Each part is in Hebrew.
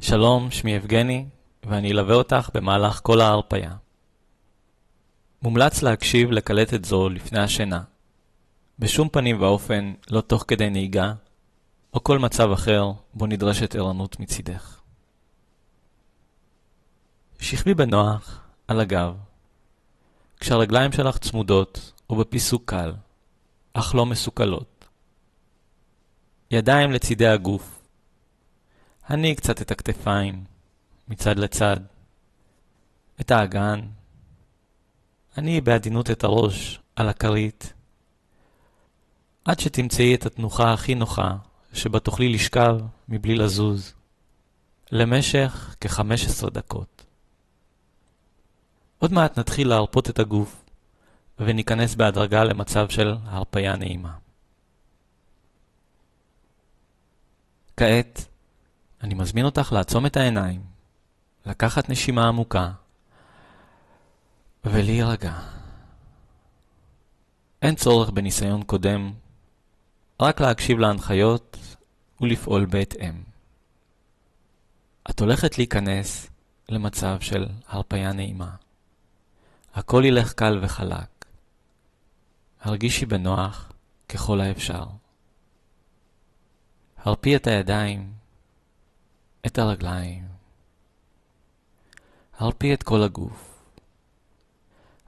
שלום, שמי יבגני, ואני אלווה אותך במהלך כל ההרפיה. מומלץ להקשיב לקלטת זו לפני השינה. בשום פנים ואופן לא תוך כדי נהיגה, או כל מצב אחר בו נדרשת ערנות מצידך. שכבי בנוח על הגב, כשהרגליים שלך צמודות או בפיסוק קל, אך לא מסוכלות. ידיים לצידי הגוף. הניעי קצת את הכתפיים, מצד לצד, את האגן. הניעי בעדינות את הראש על הכרית, עד שתמצאי את התנוחה הכי נוחה שבה תוכלי לשכב מבלי לזוז, למשך כ-15 דקות. עוד מעט נתחיל להרפות את הגוף, וניכנס בהדרגה למצב של הרפיה נעימה. כעת, אני מזמין אותך לעצום את העיניים, לקחת נשימה עמוקה, ולהירגע. אין צורך בניסיון קודם, רק להקשיב להנחיות ולפעול בהתאם. את הולכת להיכנס למצב של הרפיה נעימה. הכל ילך קל וחלק. הרגישי בנוח ככל האפשר. הרפי את הידיים, את הרגליים. הרפי את כל הגוף.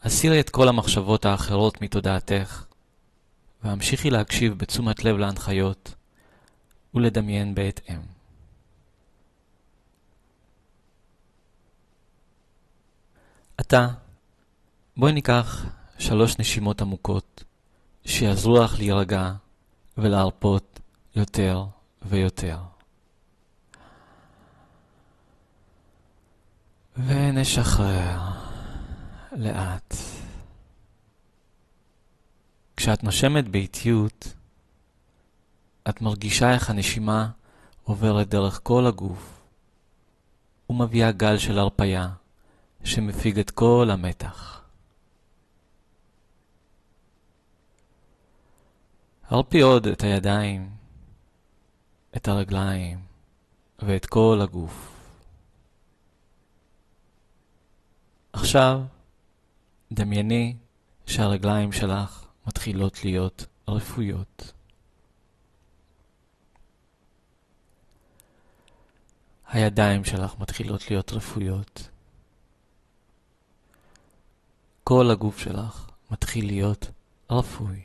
הסירי את כל המחשבות האחרות מתודעתך, והמשיכי להקשיב בתשומת לב להנחיות ולדמיין בהתאם. עתה, בואי ניקח 3 נשימות עמוקות שיעזרו לך להירגע ולהרפות יותר ויותר. ונשחרר לאט. כשאת נושמת באיטיות, את מרגישה איך הנשימה עוברת דרך כל הגוף ומביאה גל של הרפיה שמפיג את כל המתח. הרפי עוד את הידיים, את הרגליים ואת כל הגוף. עכשיו, דמייני שהרגליים שלך מתחילות להיות רפויות. הידיים שלך מתחילות להיות רפויות. כל הגוף שלך מתחיל להיות רפוי.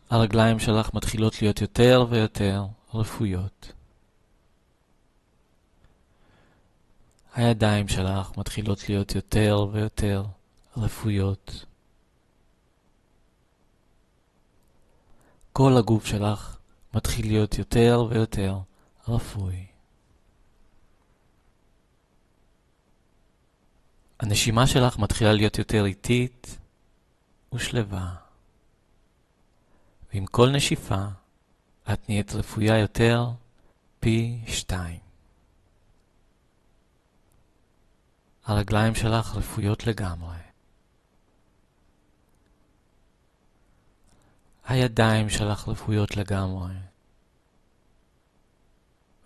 הרגליים שלך מתחילות להיות יותר ויותר רפויות. הידיים שלך מתחילות להיות יותר ויותר רפויות. כל הגוף שלך מתחיל להיות יותר ויותר רפוי. הנשימה שלך מתחילה להיות יותר איטית ושלווה. ועם כל נשיפה את נהיית רפויה יותר פי 2. הרגליים שלך רפויות לגמרי. הידיים שלך רפויות לגמרי.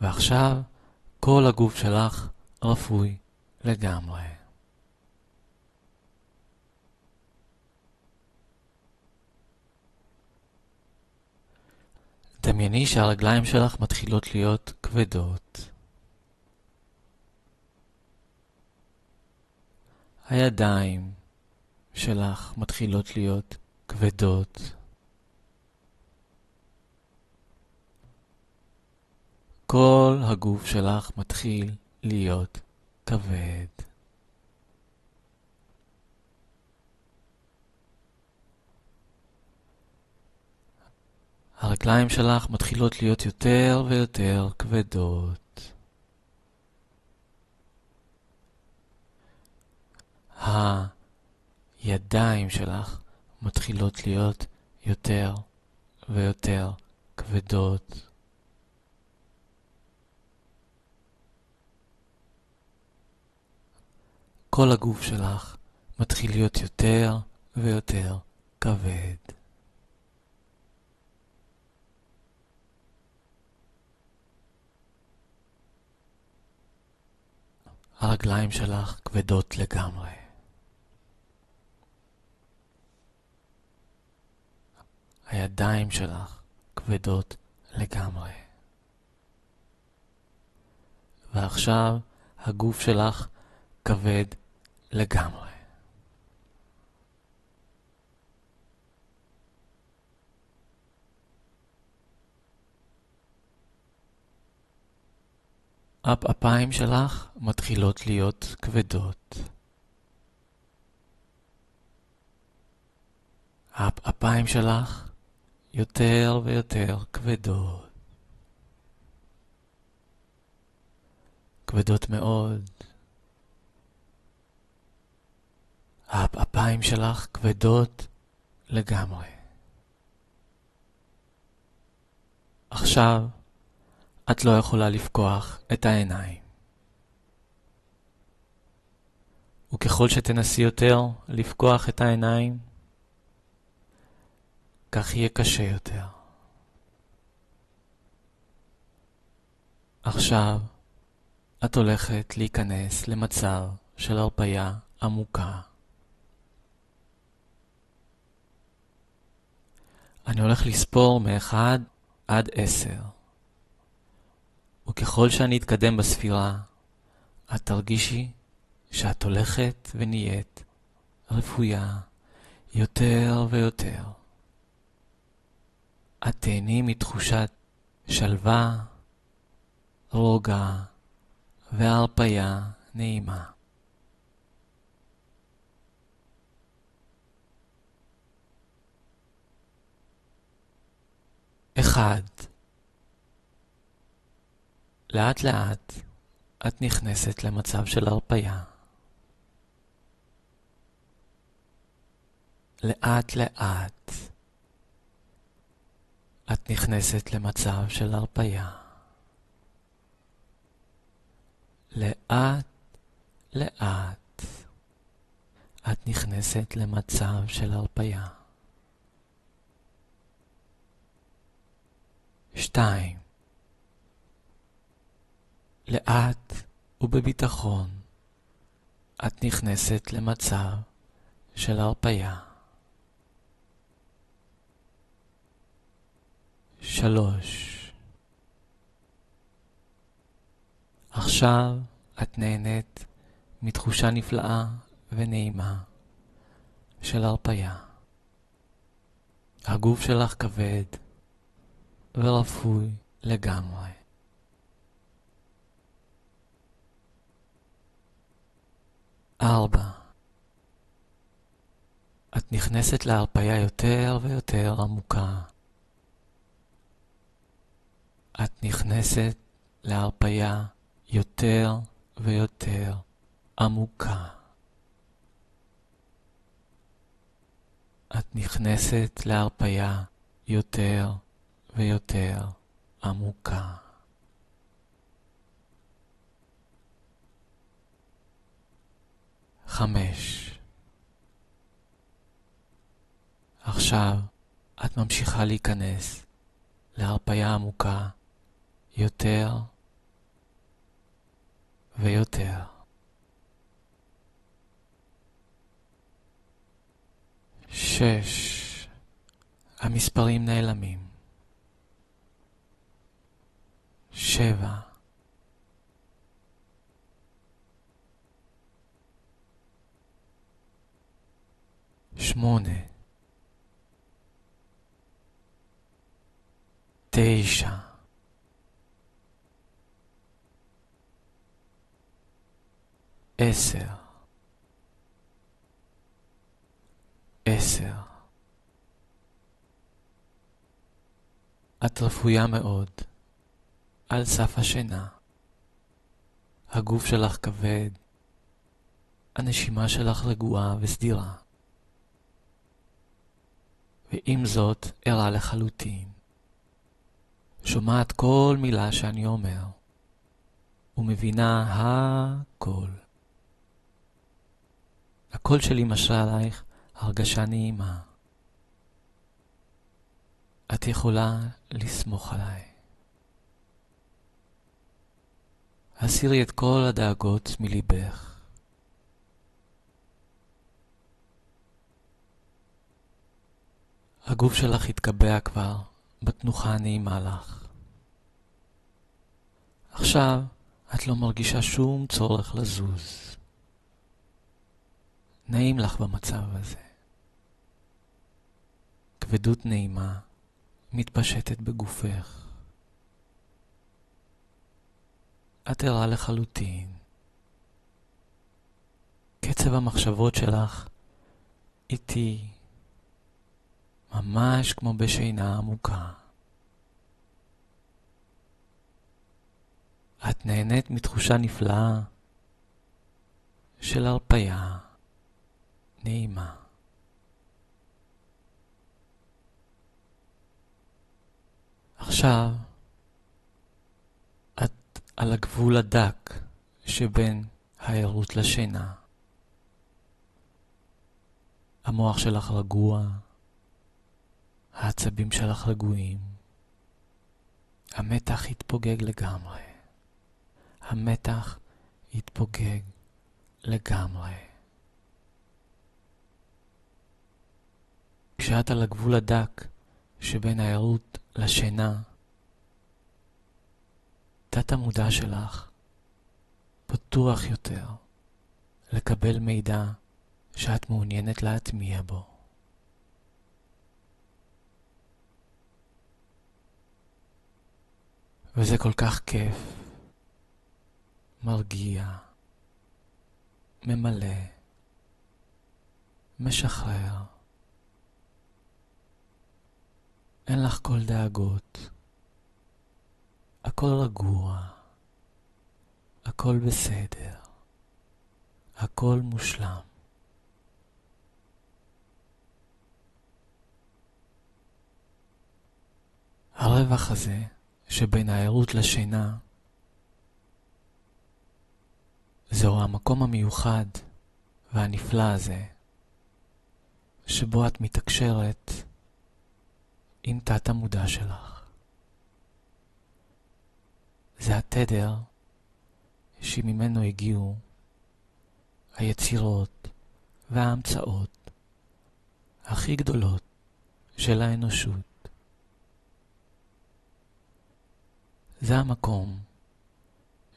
ועכשיו כל הגוף שלך רפוי לגמרי. דמייני שהרגליים שלך מתחילות להיות כבדות. הידיים שלך מתחילות להיות כבדות. כל הגוף שלך מתחיל להיות כבד. הרגליים שלך מתחילות להיות יותר ויותר כבדות. הידיים שלך מתחילות להיות יותר ויותר כבדות. כל הגוף שלך מתחיל להיות יותר ויותר כבד. הרגליים שלך כבדות לגמרי. הידיים שלך כבדות לגמרי. ועכשיו הגוף שלך כבד לגמרי. הפעיים שלך מתחילות להיות כבדות. הפעיים שלך יותר ויותר כבדות. כבדות מאוד. הפעיים שלך כבדות לגמרי. עכשיו את לא יכולה לפקוח את העיניים. וככל שתנסי יותר לפקוח את העיניים, כך יהיה קשה יותר. עכשיו את הולכת להיכנס למצב של הרפיה עמוקה. אני הולך לספור מ-1 עד 10. וככל שאני אתקדם בספירה, את תרגישי שאת הולכת ונהיית רפויה יותר ויותר. את תהני מתחושת שלווה, רוגע והרפיה נעימה. 1. לאט לאט את נכנסת למצב של הרפיה. לאט לאט את נכנסת למצב של הרפיה. לאט לאט את נכנסת למצב של הרפיה. 2. לאט ובביטחון את נכנסת למצב של הרפיה. 3. עכשיו את נהנית מתחושה נפלאה ונעימה של הרפיה. הגוף שלך כבד ורפוי לגמרי. 4. את נכנסת להרפיה יותר ויותר עמוקה. את נכנסת להרפיה יותר ויותר עמוקה. את נכנסת להרפיה יותר ויותר עמוקה. 5. עכשיו את ממשיכה להיכנס להרפיה עמוקה יותר ויותר. 6. המספרים נעלמים. 7. 8. 9. 10. 10. את רפויה מאוד, על סף השינה. הגוף שלך כבד, הנשימה שלך רגועה וסדירה. ועם זאת ערה לחלוטין. שומעת כל מילה שאני אומר, ומבינה הכל. הקול שלי משרה עלייך הרגשה נעימה. את יכולה לסמוך עליי. הסירי את כל הדאגות מליבך. הגוף שלך יתקבע כבר בתנוחה הנעימה לך. עכשיו את לא מרגישה שום צורך לזוז. נעים לך במצב הזה. כבדות נעימה מתפשטת בגופך. את ערה לחלוטין. קצב המחשבות שלך איטי, ממש כמו בשינה עמוקה. את נהנית מתחושה נפלאה של הרפייה נעימה. עכשיו את על הגבול הדק שבין הערות לשינה. המוח שלך רגוע, העצבים שלך רגועים. המתח יתפוגג לגמרי. המתח יתפוגג לגמרי. כשאת על הגבול הדק שבין הערות לשינה, תת המודע שלך פתוח יותר לקבל מידע שאת מעוניינת להטמיע בו. וזה כל כך כיף, מרגיע, ממלא, משחרר. אין לך כל דאגות. הכל רגוע. הכל בסדר. הכל מושלם. הרווח הזה שבין הערות לשינה זהו המקום המיוחד והנפלא הזה שבו את מתקשרת עם תת המודע שלך. זה התדר שממנו הגיעו היצירות וההמצאות הכי גדולות של האנושות. זה המקום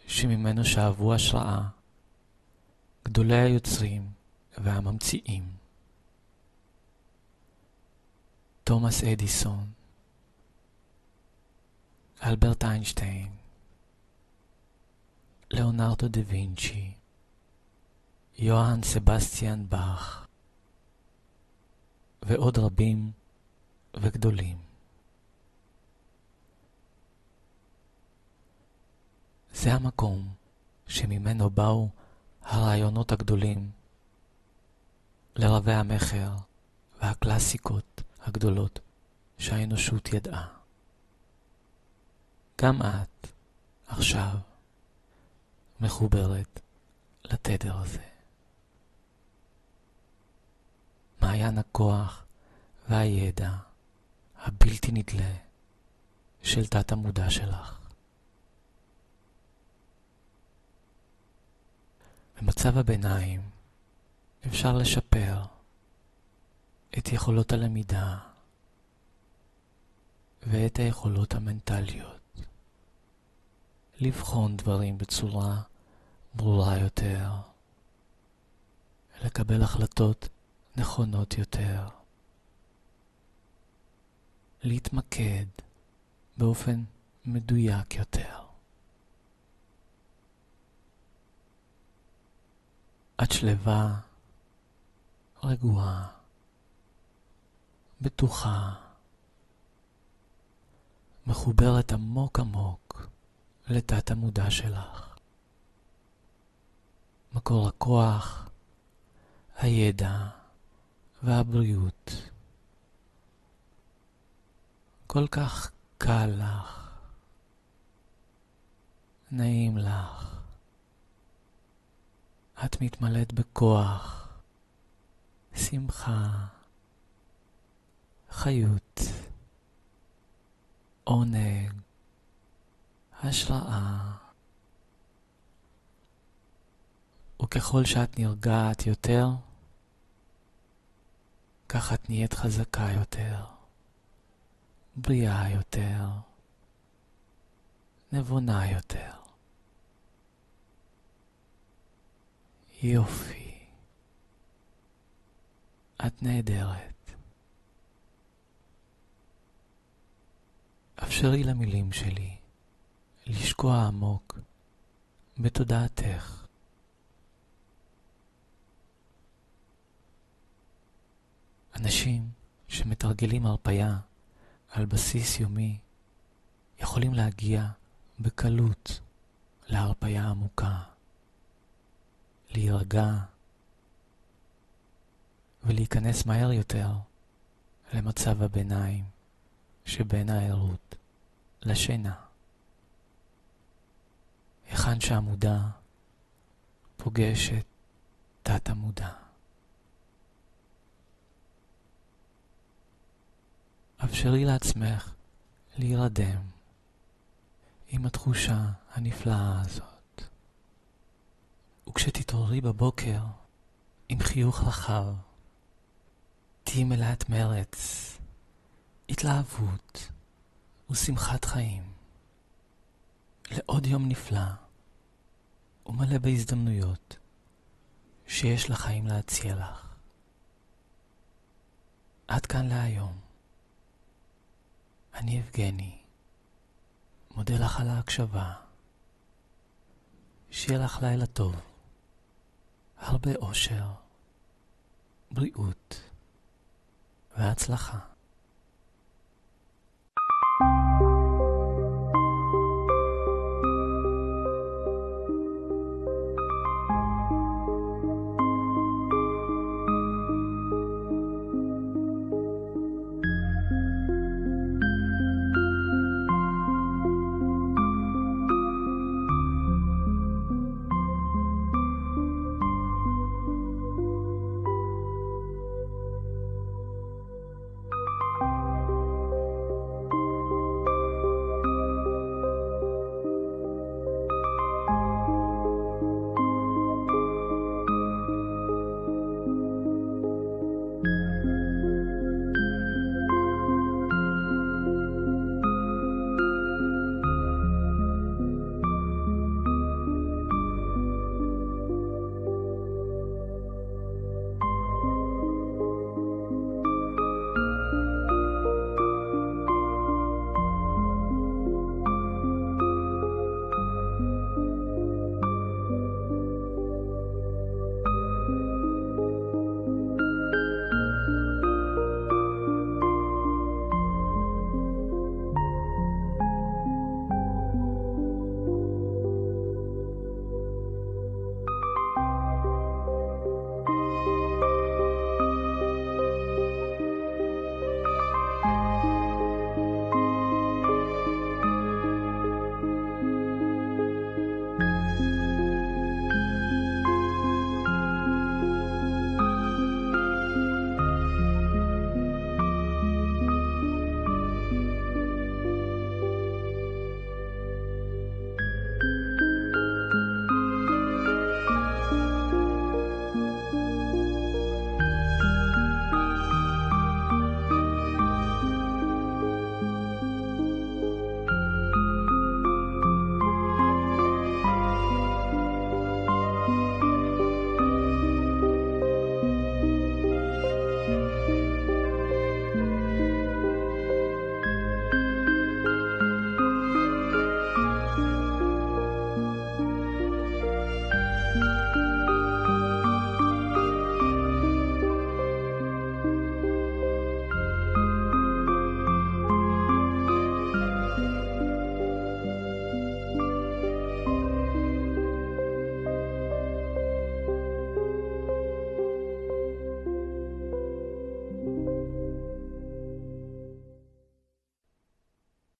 שממנו שאבו השראה גדולי היוצרים והממציאים. תומאס אדיסון, אלברט איינשטיין, ליאונרדו דה וינצ'י, יוהאן סבסטיאן באך, ועוד רבים וגדולים. זה המקום שממנו באו הרעיונות הגדולים לרבי המחר והקלאסיקות הגדולות שהאנושות ידעה. גם את עכשיו מחוברת לתדר הזה. מעיין הכוח והידע הבלתי נדלה של תת המודע שלך. במצב הביניים אפשר לשפר את יכולות הלמידה ואת היכולות המנטליות. לבחון דברים בצורה ברורה יותר. לקבל החלטות נכונות יותר. להתמקד באופן מדויק יותר. את שלווה, רגועה, בטוחה, מחוברת עמוק עמוק לתת המודע שלך. מקור הכוח, הידע והבריאות. כל כך קל לך, נעים לך. את מתמלאת בכוח, שמחה, חיות, עונג, השראה, וככל שאת נרגעת יותר, ככה את נהיית חזקה יותר, בריאה יותר, נבונה יותר. יופי. את נהדרת. אפשרי למילים שלי לשקוע עמוק בתודעתך. אנשים שמתרגלים הרפיה על בסיס יומי יכולים להגיע בקלות להרפיה עמוקה, להירגע ולהיכנס מהר יותר למצב הביניים שבין הערות לשינה, היכן שהמודע פוגש את תת המודע. אפשרי לעצמך להירדם עם התחושה הנפלאה הזאת. וכשתתעוררי בבוקר עם חיוך רחב, תהי מלאת מרץ, התלהבות ושמחת חיים לעוד יום נפלא ומלא בהזדמנויות שיש לחיים להציע לך. עד כאן להיום. אני יבגני, מודה לך על ההקשבה. שיהיה לך לילה טוב, הרבה אושר, בריאות והצלחה.